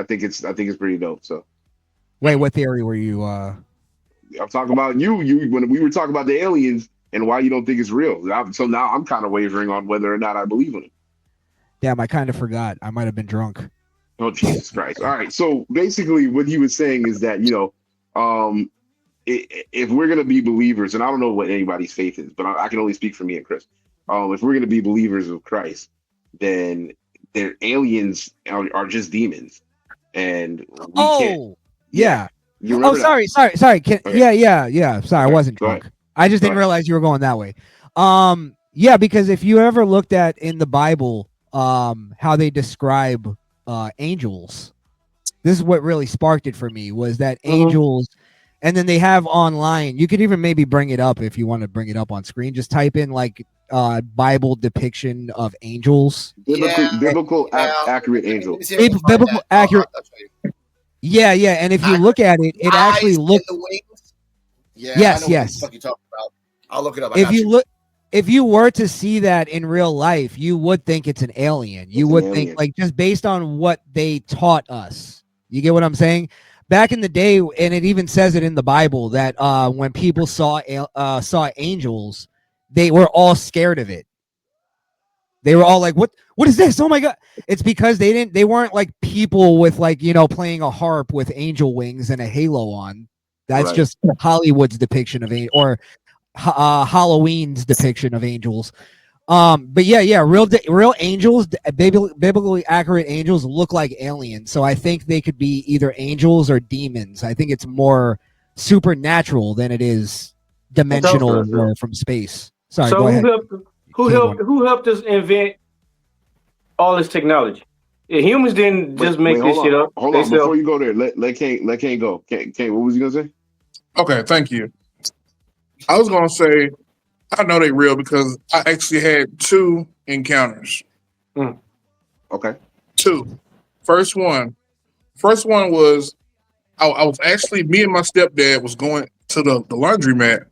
I think it's pretty dope. So Wait, what theory were you? I'm talking about you when we were talking about the aliens and why you don't think it's real. So now I'm kind of wavering on whether or not I believe in it. Damn, I kind of forgot. I might have been drunk. Oh Jesus Christ! All right. So basically, what he was saying is that um, if we're gonna be believers, and I don't know what anybody's faith is, but I can only speak for me and Chris. If we're gonna be believers of Christ, then their aliens are just demons, and we can't. Oh, Yeah, yeah. you Oh, remember that? sorry. Okay, Yeah. Sorry, I okay, wasn't go ahead, drunk. I just go didn't ahead. realize you were going that way. Yeah, because if you ever looked at in the Bible, how they describe angels, this is what really sparked it for me was that Mhm. angels, and then they have online. You could even maybe bring it up if you want to bring it up on screen. Just type in like Bible depiction of angels. Yeah, yeah. Accurate Let me angels. see if I can find Biblical that. accurate. I'll show you. Yeah, yeah. And if you look Accurate at it, it actually eyes and looks. the wings. Yeah, I know Yes, what the yes. fuck you're talking about. I'll look it up. I If got you you. look, if you were to see that in real life, you would think it's an alien. You It's an would think alien. like just based on what they taught us. You get what I'm saying? Back in the day, and it even says it in the Bible that when people saw angels, they were all scared of it. They were all like, What is this? Oh my god!" It's because they weren't like people with like playing a harp with angel wings and a halo on. That's Right. just Hollywood's depiction of or Halloween's depiction of angels. But yeah, real angels, biblically accurate angels look like aliens. So I think they could be either angels or demons. I think it's more supernatural than it is So, dimensional Gotcha. or from space. Sorry, so go ahead. King one. who helped us invent all this technology? The humans didn't Wait, just wait, make this shit up. hold They on. self. Before you go there, let Kane go. Kane, what was you gonna say? Okay, thank you. I was gonna say I know they real because I actually had two encounters. Mm. Okay. Two. First one. First one was I was actually me and my stepdad was going to the laundromat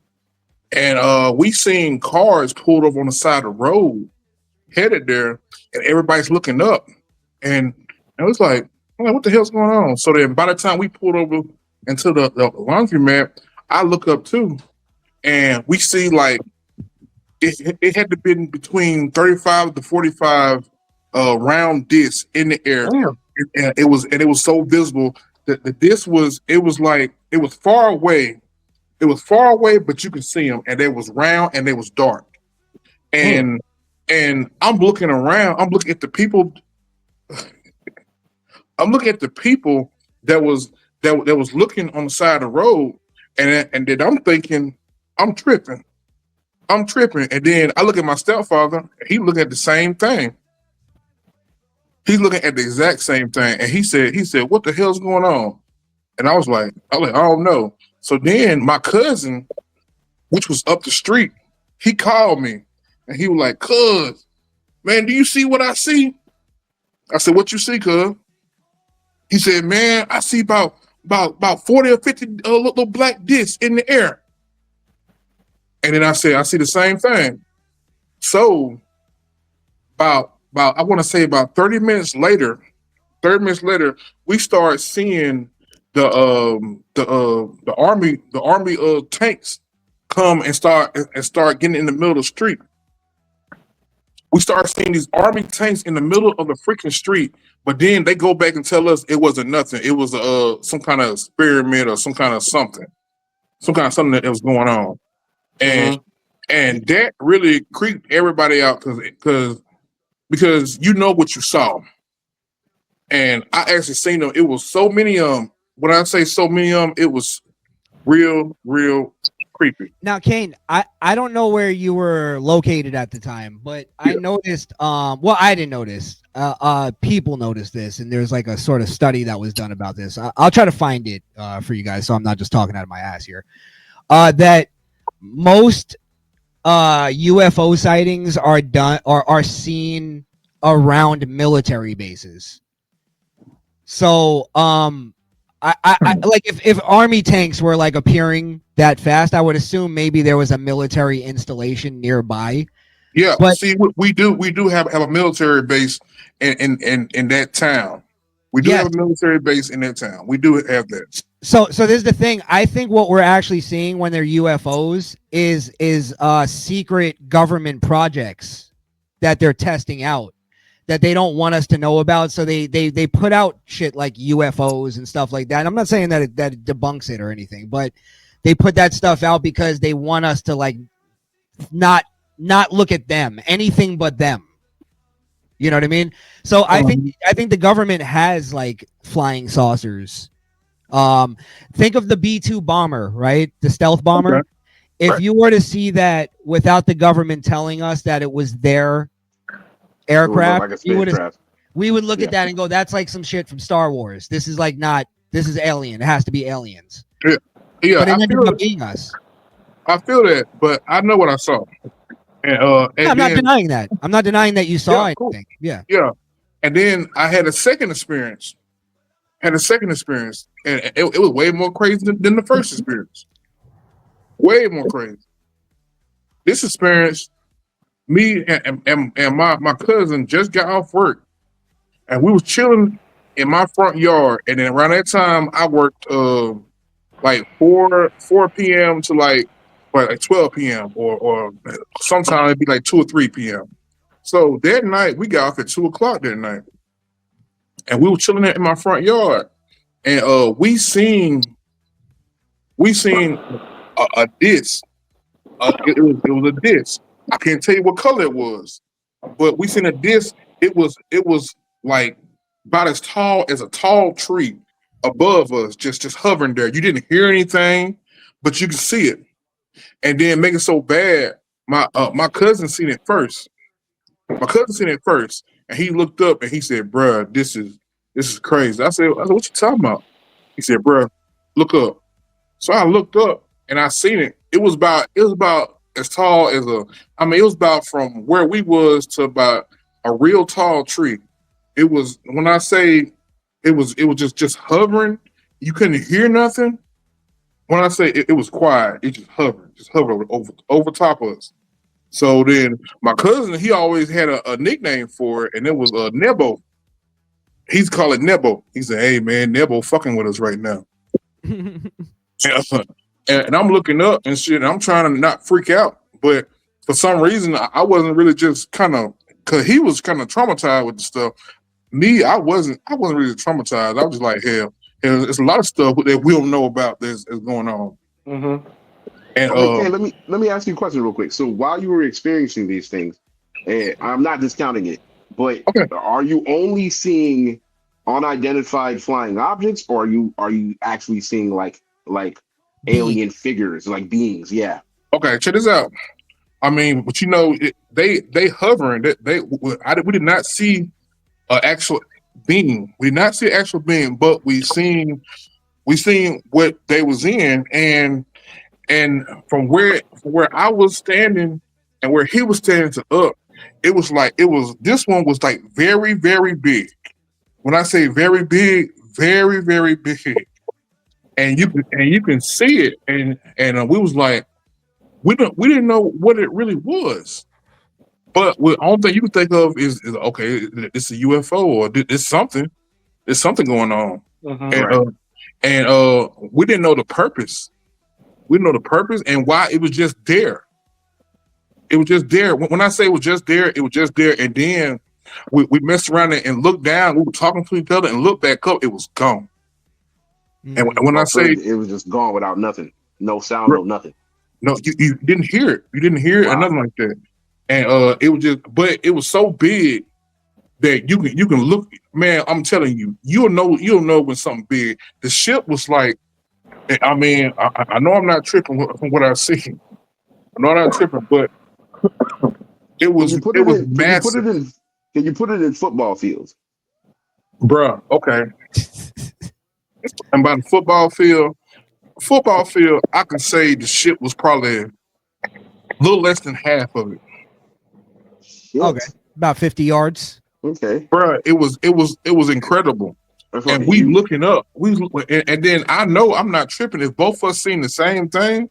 and we seen cars pulled up on the side of the road headed there and everybody's looking up and I was like, what the hell's going on? So then by the time we pulled over into the laundromat, I look up too and we see like it had to been between 35 to 45 round discs in the air. Damn. And it was so visible that the disc was it was like it was far away. It was far away, but you could see them, and they was round and they was dark. Damn. And I'm looking around. I'm looking at the people. I'm looking at the people that was looking on the side of the road, and then I'm thinking, I'm tripping. I'm tripping. And then I look at my stepfather, he looking at the same thing. He's looking at the exact same thing. And he said, what the hell's going on? And I was like, I don't know. So then my cousin, which was up the street, he called me and he was like, cuz, man, do you see what I see? I said, what you see, cuz? He said, man, I see about 40 or 50 little black discs in the air. And then I said, I see the same thing. So about I want to say about 30 minutes later, we start seeing the army tanks come and start getting in the middle of the street. We start seeing these army tanks in the middle of the freaking street, but then they go back and tell us it wasn't nothing. It was some kind of experiment or some kind of something, that was going on, and Mm-hmm. and that really creeped everybody out because you know what you saw. And I actually seen them. It was so many when I say so many it was real creepy. Now, Kane, I don't know where you were located at the time, but I Yeah. noticed. Well, I didn't notice. People noticed this, and there's like a sort of study that was done about this. I'll try to find it for you guys, so I'm not just talking out of my ass here. That most UFO sightings are done or are seen around military bases. So, I like if army tanks were like appearing that fast, I would assume maybe there was a military installation nearby. Yeah. But See, we do have a military base in that town. We do Yes. have a military base in that town. We do have that. So this is the thing. I think what we're actually seeing when they're UFOs is secret government projects that they're testing out that they don't want us to know about. So they put out shit like UFOs and stuff like that. I'm not saying that that it debunks it or anything, but they put that stuff out because they want us to like not look at them, anything but them. You know what I mean? So I think the government has like flying saucers. Think of the B-2 bomber, right? The stealth bomber. Okay. If Right. you were to see that without the government telling us that it was their aircraft, like a spacecraft. we would look Yeah. at that and go, that's like some shit from Star Wars. This is like not, this is alien. It has to be aliens. Yeah, But it I ended feel up being us. that, but I know what I saw. And No, I'm not then denying that. I'm not denying that you saw Yeah, cool. anything. Yeah. yeah, and then I had a second experience. And it was way more crazy than the first experience. Way more crazy. This experience, me and my cousin just got off work, and we was chilling in my front yard. And then around that time, I worked like 4 p.m. to like 12 p.m. or sometimes it'd be like 2 or 3 p.m. So that night we got off at 2 o'clock that night, and we were chilling in my front yard, and we seen a disc. It was a disc. I can't tell you what color it was, but we seen a disc. It was like about as tall as a tall tree above us, just hovering there. You didn't hear anything, but you could see it. And then make it so bad, my cousin seen it first. My cousin seen it first, and he looked up and he said, "Bruh, this is crazy." I said, "What you talking about?" He said, "Bruh, look up." So I looked up and I seen it. It was about as tall as it was about from where we was to about a real tall tree. It was, when I say it was just hovering. You couldn't hear nothing. When I say it was quiet, it just hovered over top of us. So then my cousin, he always had a nickname for it, and it was Nebo. He's called it Nebo. He said, "Hey man, Nebo fucking with us right now." And I'm looking up and shit, and I'm trying to not freak out, but for some reason I wasn't really, just kind of, because he was kind of traumatized with the stuff. Me, I wasn't really traumatized. I was just like, hell, there's a lot of stuff that we don't know about that's going on. Mm-hmm. And Okay, let me ask you a question real quick. So while you were experiencing these things, and I'm not discounting it, but okay, are you only seeing unidentified flying objects, or are you actually seeing like alien figures, like beings? Yeah. okay, check this out. I mean, but they hovering. We did not see an actual being. We did not see an actual being, but we seen what they was in, and from where I was standing and where he was standing to up, this one was like very, very big. When I say very big, very, very big, and you can see it, and we was like, we didn't know what it really was. But the only thing you can think of is okay, it's a UFO, or it's something. There's something going on, Mm-hmm. and Right. we didn't know the purpose. We didn't know the purpose and why it was just there. It was just there. When I say it was just there, it was just there. And then we messed around and looked down. We were talking to each other and looked back up. It was gone. And when I So say it was just gone without nothing, no sound, no nothing. no, you didn't hear it. You didn't hear it or Wow. nothing like that. And it was just, but it was so big that you can look. Man, I'm telling you, you'll know when something big. The ship was like, I mean, I know I'm not tripping from what I see. I know I'm not tripping, but it Can you was put it in? massive, Can you put it in football fields? bruh. Okay, and by the football field, I can say the ship was probably a little less than half of it, Shit. Okay. About 50 yards. Okay. bruh. It was incredible. That's And fucking we huge. looking up, and then I know I'm not tripping. If both of us seen the same thing,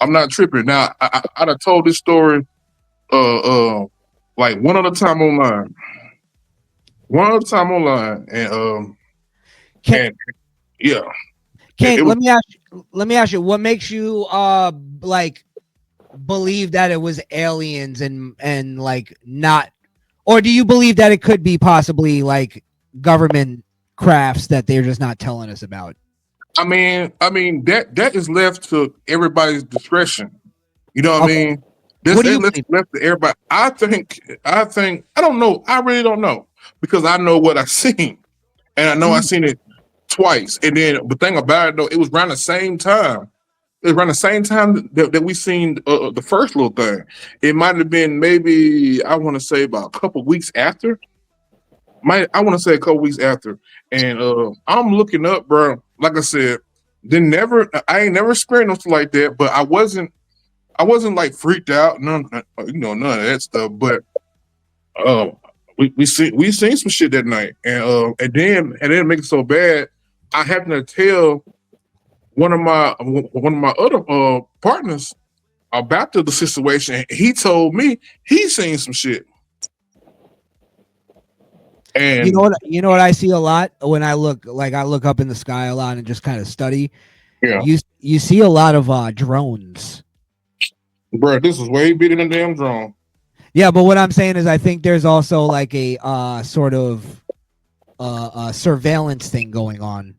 I'm not tripping. Now I'd have told this story, like one other time online. one other time online, and Can, and yeah, Kane, was, let me ask you, what makes you like believe that it was aliens and like not, or do you believe that it could be possibly like government crafts that they're just not telling us about? I mean that is left to everybody's discretion. You know what Okay. I mean? What This do you ain't believe? left to everybody. I think I don't know. I really don't know because I know what I seen, and I know I seen it twice. And then the thing about it though, it was around the same time. It was around the same time that we seen the first little thing. It might have been maybe I want to say about a couple weeks after. I want to say a couple weeks after, and I'm looking up, bro. Like I said, I ain't never experienced nothing like that, but I wasn't like freaked out, none of that stuff. But we seen some shit that night, and then it make it so bad. I happened to tell one of my other partners about the situation. He told me he seen some shit. And You know what I see a lot when I look up in the sky a lot and just kind of study. yeah, You see a lot of drones. bro, this is way bigger than damn drone. Yeah, but what I'm saying is I think there's also like a sort of surveillance thing going on.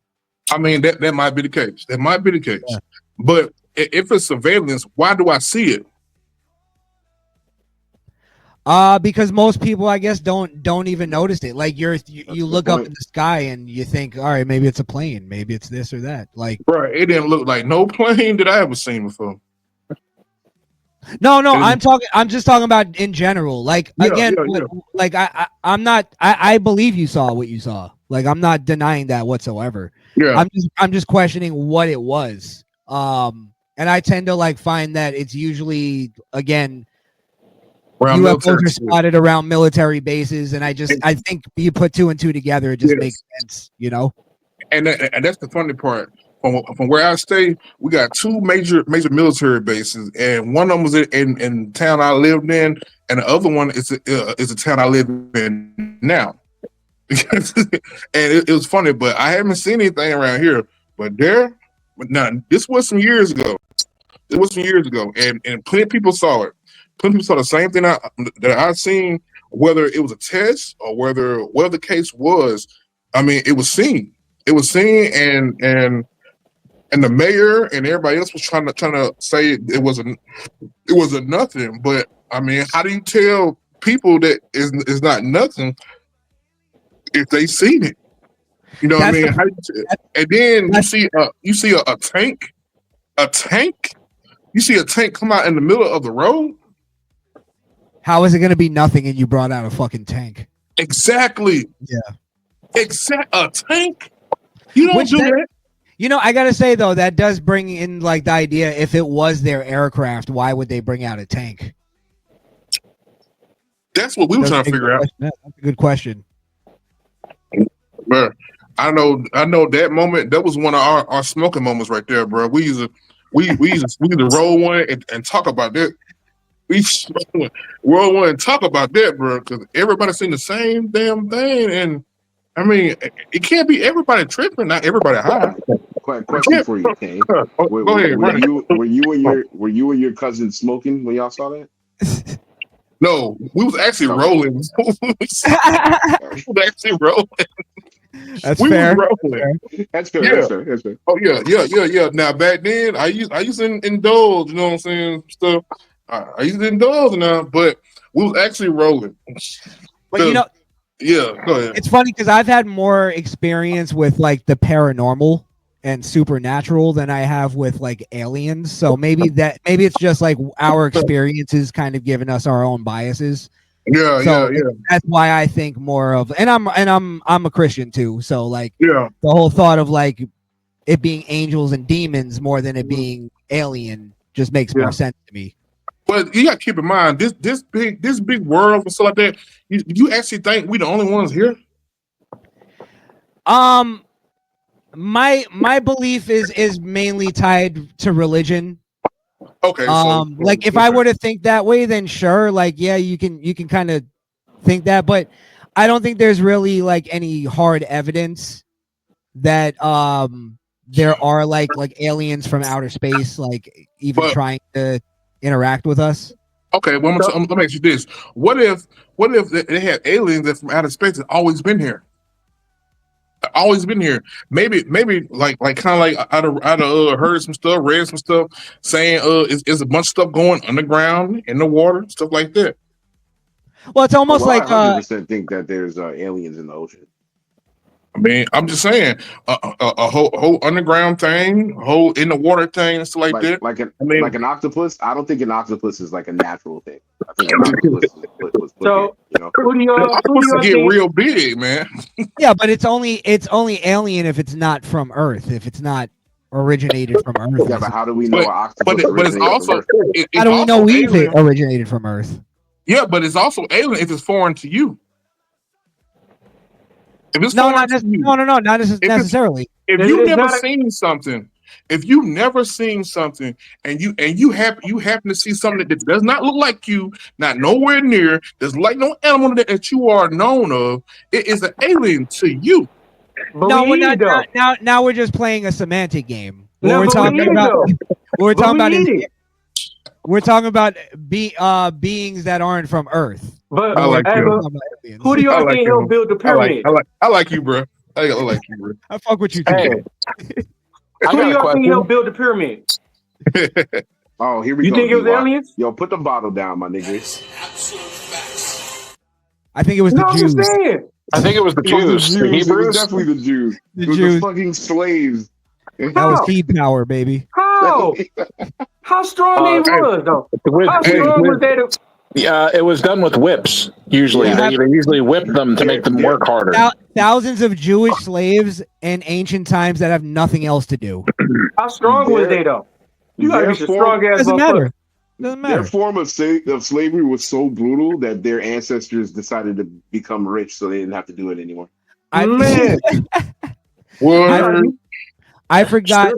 I mean, that might be the case. That might be the case. Yeah. But if it's surveillance, why do I see it? Because most people, I guess, don't even notice it. Like you look up in the sky and you think, all right, maybe it's a plane, maybe it's this or that. Like, bro, it didn't look like no plane that I ever seen before. no, I'm just talking about in general. Like again, yeah. like I'm not. I believe you saw what you saw. Like I'm not denying that whatsoever. Yeah. I'm just questioning what it was. And I tend to like find that it's usually again Around UFOs are spotted around military bases, and I think you put two and two together, it just makes sense, you know. And that's the funny part. From where I stay, we got two major military bases, and one of them was in the town I lived in, and the other one is a town I live in now. And it was funny, but I haven't seen anything around here. But this was some years ago. It was some years ago, and plenty of people saw it. Plenty of people saw the same thing that I seen, whether it was a test or whether the case was. I mean, it was seen. It was seen, and the mayor and everybody else was trying to say it was a nothing. But I mean, how do you tell people that is not nothing if they seen it? You know what I mean? And then you see a tank. A tank. You see a tank come out in the middle of the road. How is it going to be nothing and you brought out a fucking tank? Exactly. Yeah. A tank. You don't do that. You know, I gotta say though, that does bring in like the idea: if it was their aircraft, why would they bring out a tank? That's what we were trying to figure out. That's a good question. Bro, I know that moment. That was one of our smoking moments right there, bro. We used to roll one and talk about that. We roll one and talk about that, bro, because everybody seen the same damn thing, and I mean, it can't be everybody tripping, not everybody high. Question for you, Kane. Go ahead. Were you and your cousin smoking when y'all saw that? No, we was actually rolling. We was actually rolling. That's fair. That's fair. That's fair. Oh yeah. Now back then, I used to indulge. You know what I'm saying? Stuff. I used to indulge now, but we was actually rolling. But you know. Yeah, go ahead. It's funny because I've had more experience with like the paranormal and supernatural than I have with like aliens. So maybe it's just like our experiences kind of giving us our own biases. Yeah. That's why I think more of, and I'm a Christian too. So like, the whole thought of like it being angels and demons more than it being alien just makes more sense to me. But you got to keep in mind this big world and stuff like that. You actually think we the only ones here? My belief is mainly tied to religion. Okay. Like if I were to think that way, then sure, like yeah, you can kind of think that, but I don't think there's really like any hard evidence that there are like aliens from outer space like even But trying to interact with us. okay, well, let me ask you this: what if they had aliens that from outer space that always been here? Always been here. Maybe like kind of like I heard some stuff, read some stuff saying is a bunch of stuff going underground in the water, stuff like that. Well, it's Oh, almost well, I like 100% think that there's aliens in the ocean. I mean, I'm just saying a whole underground thing, a whole in the water thing, and stuff like that. I mean, Like an octopus. I don't think an octopus is like a natural thing. I think an octopus was put here. So You know, who do the y'all octopus get think? real big, man. yeah, but it's only alien if it's not from Earth, if it's not originated from Earth. yeah. But how do we know But an octopus but it's originated from also Earth? it's How do we know also we've alien. originated from Earth? Yeah, but it's also alien if it's foreign to you. If it's No, foreign to you, not necessarily. if It's you never not seen something, if you never seen something, and you happen to see something that does not look like you, not nowhere near, there's like no animal that you are known of, it is an alien to you. but No, we we're eat not. it though. Now we're just playing a semantic game. What No, we're but we talking eat it about, though. what we're But talking we about is eat it. we're talking about beings that aren't from Earth. But I like hey, you. but who do I y'all like think him. helped build the pyramid? I like you, bro. I like you, bro. I fuck with you too. Hey, I Who do got a y'all think helped question. build the pyramid? Oh, here we You go. think it was D-Wop. aliens? Yo, put the bottle down, my nigga. I think it was No, the I'm just Jews. saying. I think it was the It was the Jews, the Jews. It was Hebrews. definitely the Jews. The It was Jews. the fucking slaves. That was seed power, baby. How? How strong they was though? How strong was they? Yeah, it was done with whips. Usually, Yeah. they usually whip them to make them Yeah. work harder. Thousands of Jewish slaves in ancient times that have nothing else to do. How strong was they though? You gotta be some strong ass Doesn't motherfucker. matter. Doesn't Their matter. form of slavery was so brutal that their ancestors decided to become rich, so they didn't have to do it anymore. Man, Word. I forgot.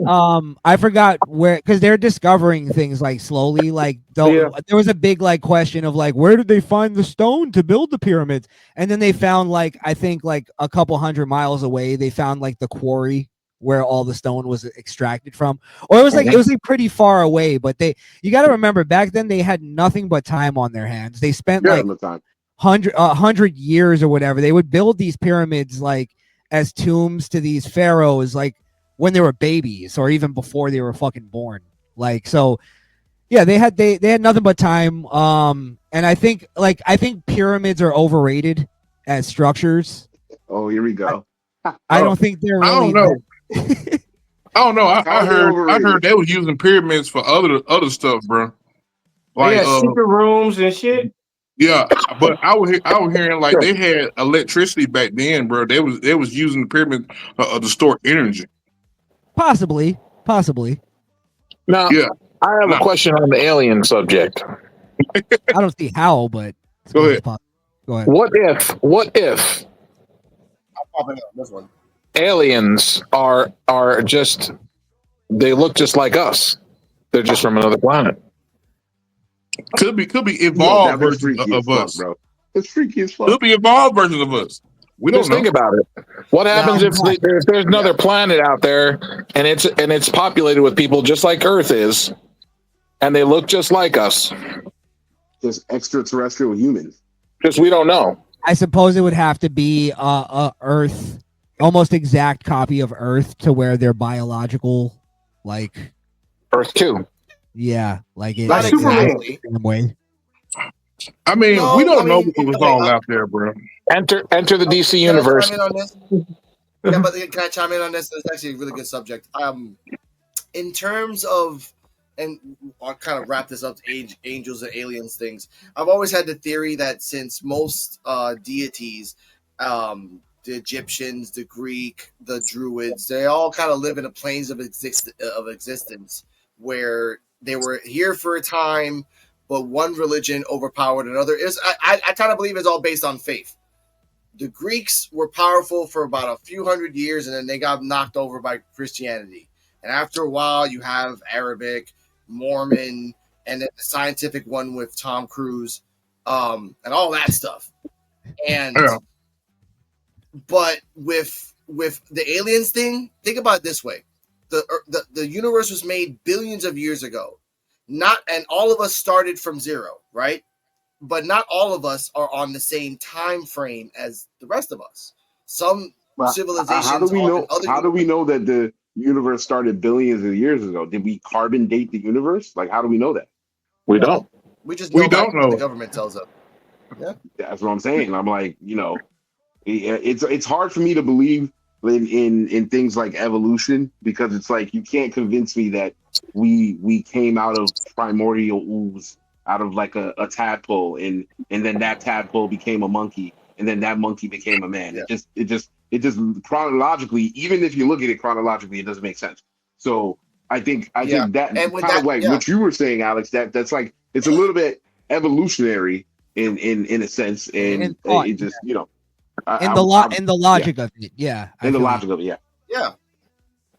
I forgot where because they're discovering things like slowly. Like there was a big like question of like where did they find the stone to build the pyramids? And then they found like I think like a couple hundred miles away they found like the quarry where all the stone was extracted from. Or it was like pretty far away. But you got to remember back then they had nothing but time on their hands. They spent like 100 years or whatever. They would build these pyramids like as tombs to these pharaohs like when they were babies or even before they were fucking born. Like so yeah, they had nothing but time. And I think pyramids are overrated as structures. Oh, here we go. I don't think they're really I don't know. I don't know. I heard they were using pyramids for other stuff, bro. Like secret rooms and shit. Yeah, but I was hearing like they had electricity back then, bro. They was using the pyramid to store energy. Possibly. Now, I have a question on the alien subject. I don't see how, but go ahead. Go ahead. What if I'm popping up this one. Aliens are just they look just like us? They're just from another planet. Could be evolved versions of us, bro. It's freaky as fuck. Could be evolved versions of us. We don't think about it. What happens if there's another planet out there and it's populated with people just like Earth is, and they look just like us? Just extraterrestrial humans. Just we don't know. I suppose it would have to be a Earth, almost exact copy of Earth to where they're biological, like Earth 2. Yeah, like it. Like Superman. Way. I mean, we don't know what was all out there, bro. Enter the DC universe. Can I chime in on this? It's actually a really good subject. In terms of, and I'll kind of wrap this up to angels and aliens things. I've always had the theory that since most deities, the Egyptians, the Greek, the Druids, they all kind of live in the planes of existence where they were here for a time, but one religion overpowered another. I kind of believe it's all based on faith. The Greeks were powerful for about a few hundred years, and then they got knocked over by Christianity. And after a while, you have Arabic, Mormon, and then the scientific one with Tom Cruise, and all that stuff. And But with the aliens thing, think about it this way: the universe was made billions of years ago, and all of us started from zero, right? But not all of us are on the same time frame as the rest of us. Some Well, how do civilizations we are in know? other How do we universes. know that the universe started billions of years ago? Did we carbon date the universe? Like, how do we know that? We No, don't. we just We know that don't what the know. government tells us. Yeah. That's what I'm saying. I'm like, it's hard for me to believe in things like evolution, because it's like you can't convince me that we came out of primordial ooze, out of like a tadpole, and then that tadpole became a monkey, and then that monkey became a man. Yeah. It just chronologically, even if you look at it chronologically, it doesn't make sense. So I Yeah. think that And with kind of that, like yeah. what you were saying, Alex, that's like it's a little bit evolutionary in a sense, In and thought, it just in I the yeah, logic of it. Yeah, I in the feel you. logic of it, yeah. Yeah.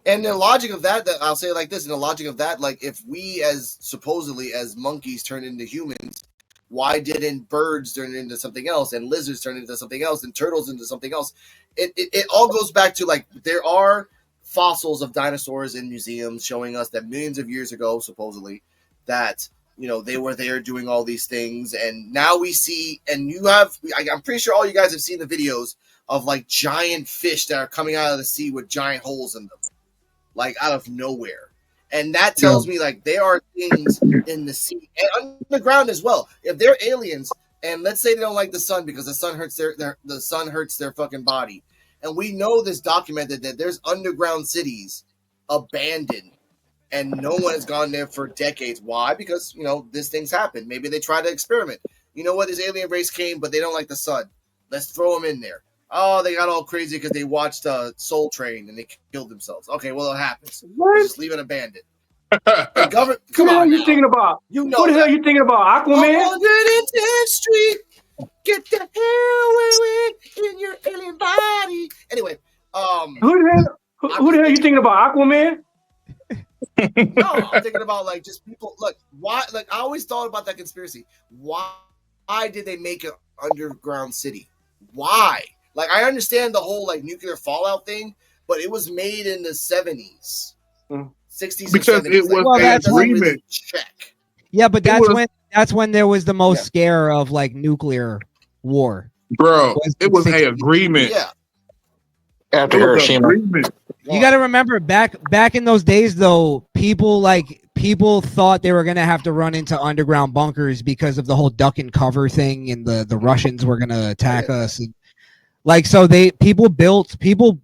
And the logic of that I'll say it like this: in the logic of that, like if we as supposedly as monkeys turned into humans, why didn't birds turn into something else, and lizards turn into something else, and turtles into something else? It all goes back to, like, there are fossils of dinosaurs in museums showing us that millions of years ago, supposedly, that they were there doing all these things, and now we see, and I'm pretty sure all you guys have seen the videos of like giant fish that are coming out of the sea with giant holes in them, like out of nowhere. And that Yeah. tells me like there are things in the sea and underground as well. If they're aliens, and let's say they don't like the sun because the sun hurts the sun hurts their fucking body, and we know this documented that there's underground cities abandoned and no one has gone there for decades. Why? Because these things happen. Maybe they try to experiment. You know what? This alien race came, but they don't like the sun. Let's throw them in there. Oh, they got all crazy because they watched Soul Train and they killed themselves. Okay, well, it happens. What? Let's just leave it abandoned. The government, Who come the hell on you now. thinking about? You Who know the hell that. you thinking about? Aquaman? 110th Street. Get the hell away in your alien body. Anyway, Who the hell? Who the hell you thinking about? Aquaman? No, I'm thinking about like just people. Look, why? Like I always thought about that conspiracy. Why did they make an underground city? Why? Like I understand the whole like nuclear fallout thing, but it was made in the 70s, 60s, Because or 70s. it was Well, an that doesn't agreement. really check. Yeah, but It was, that's when there was the most Yeah. scare of like nuclear war. bro. Was It was the a 60s. agreement. Yeah, After It was an Hiroshima. agreement. You got to remember back in those days though, people thought they were going to have to run into underground bunkers because of the whole duck and cover thing, and the Russians were going to attack us, and like so people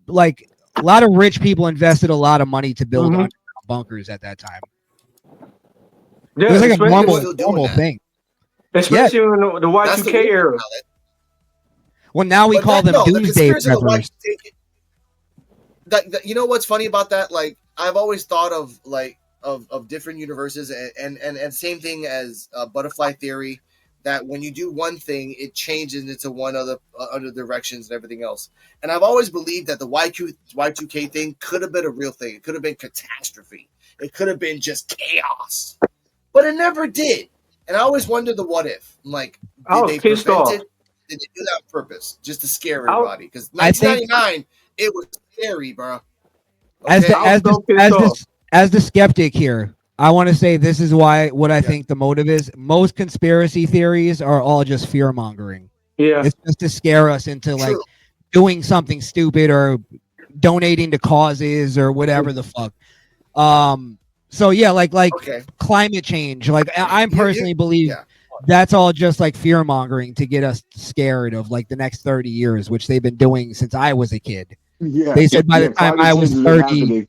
like a lot of rich people invested a lot of money to build underground bunkers at that time. Yeah, It was like a especially, normal thing. especially in the that's the Y2K weird era. thing. Well, now we But call them the doomsday conspiracy of the preppers. you know what's funny about that? Like I've always thought of like of different universes, and same thing as butterfly theory, that when you do one thing, it changes into one other directions and everything else. And I've always believed that the Y2K thing could have been a real thing. It could have been catastrophe. It could have been just chaos, but it never did. And I always wondered the what if. I'm like, I did was they pissed prevent off. it? Did they do that on purpose just to scare I was, everybody? Because I think 1999, it was scary, bro. as the Okay? I was so pissed off. as the skeptic here, I want to say this is what I think the motive is. Most conspiracy theories are all just fear mongering. Yeah. It's just to scare us into like True. doing something stupid or donating to causes or whatever the fuck. So yeah, like Okay. climate change. Like I personally believe yeah. that's all just like fear mongering to get us scared of like the next 30 years, which they've been doing since I was a kid. Yeah, They said by the time climate I change was has been 30, happening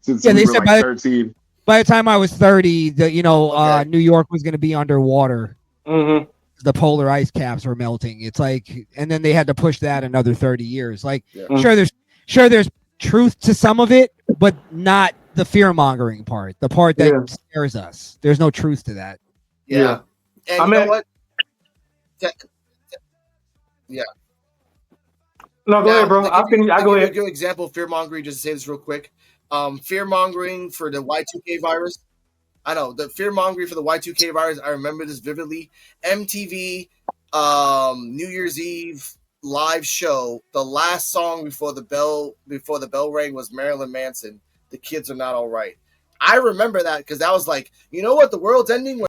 since yeah, we they were said like 13. by the time I was 30, Okay. New York was going to be underwater. Mm-hmm. The polar ice caps were melting. It's like, and then they had to push that another 30 years. Like, Yeah. sure there's truth to some of it, but not the fear mongering part, the part that scares us. There's no truth to that. Yeah. And you know what? Yeah. No, go ahead, bro. I'll I go give you a ahead. good example of fear mongering. Just to say this real quick. Fear mongering for the Y2K virus. I know the fear mongering for the Y2K virus. I remember this vividly. MTV, New Year's Eve, live show, the last song before the bell rang was Marilyn Manson. The Kids Are Not All Right. I remember that because that was like, you know what, the world's ending.